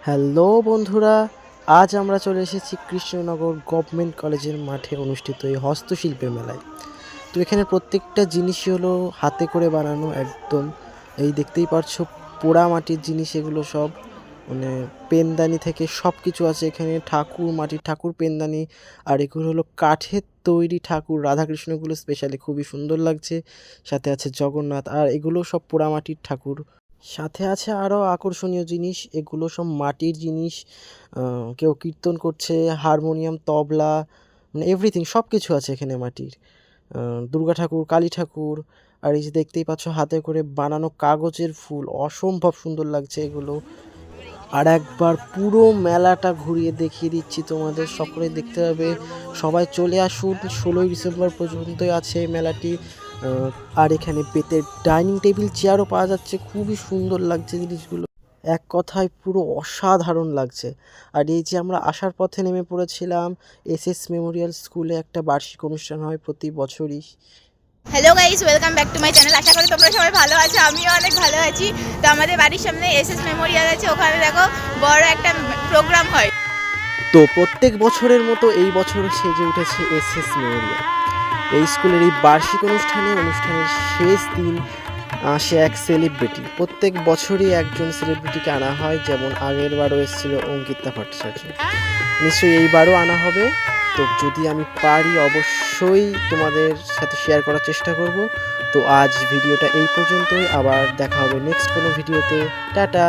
Hello বন্ধুরা, আজ আমরা চলে এসেছি কৃষ্ণনগর গভর্নমেন্ট কলেজের মাঠে অনুষ্ঠিত এই হস্তশিল্পের মেলায়। তো এখানে প্রত্যেকটা জিনিসই হলো হাতে করে বানানো একদম। এই দেখতেই পারছো পোড়া মাটির জিনিস এগুলো সব, মানে পেনদানি থেকে সব কিছু আছে এখানে। ঠাকুর, মাটির ঠাকুর, পেনদানি, আর এগুলো হলো কাঠের তৈরি ঠাকুর। রাধাকৃষ্ণগুলো স্পেশালি খুবই সুন্দর লাগছে। সাথে আছে জগন্নাথ, আর এগুলো সব পোড়ামাটির ঠাকুর। সাথে আছে আরও আকর্ষণীয় জিনিস, এগুলো সব মাটির জিনিস। কেউ কীর্তন করছে, হারমোনিয়াম, তবলা, মানে এভরিথিং সব কিছু আছে এখানে মাটির। দুর্গা ঠাকুর, কালী ঠাকুর, আর এই যে দেখতেই পাচ্ছ হাতে করে বানানো কাগজের ফুল, অসম্ভব সুন্দর লাগছে এগুলো। আর একবার পুরো মেলাটা ঘুরিয়ে দেখিয়ে দিচ্ছি তোমাদের, সকলে দেখতে হবে। সবাই চলে আসুন, 16ই ডিসেম্বর পর্যন্তই আছে এই মেলাটি। আর এখানে বেতের ডাইনিং টেবিল, চেয়ারও পাওয়া যাচ্ছে, খুবই সুন্দর লাগছে জিনিসগুলো, এক কথায় পুরো অসাধারণ লাগছে। আর এই যে আমরা আসার পথে নেমে পড়েছিলাম, এসএস মেমোরিয়াল স্কুলে একটা বার্ষিক অনুষ্ঠান হয় প্রতি বছরই। Hello guys, welcome back to my channel. আশা করি তোমরা সবাই ভালো আছো, আমিও অনেক ভালো আছি। তো আমাদের বাড়ির সামনে এসএস মেমোরিয়াল আছে, ওখানে দেখো বড় একটা প্রোগ্রাম হয়। তো প্রত্যেক বছরের মতো এই বছরও সেজে উঠেছে এসএস মেমোরিয়াল। এই স্কুলের এই বার্ষিক অনুষ্ঠানের শেষ দিন আসে এক সেলিব্রিটি। প্রত্যেক বছরই একজন সেলিব্রিটিকে আনা হয়, যেমন আগের বারও এসেছিল অঙ্কিতা ভট্টাচার্য, নিশ্চয়ই এইবারও আনা হবে। তো যদি আমি পারি অবশ্যই তোমাদের সাথে শেয়ার করার চেষ্টা করব। তো আজ ভিডিওটা এই পর্যন্তই, আবার দেখা হবে নেক্সট কোনো ভিডিওতে। টাটা।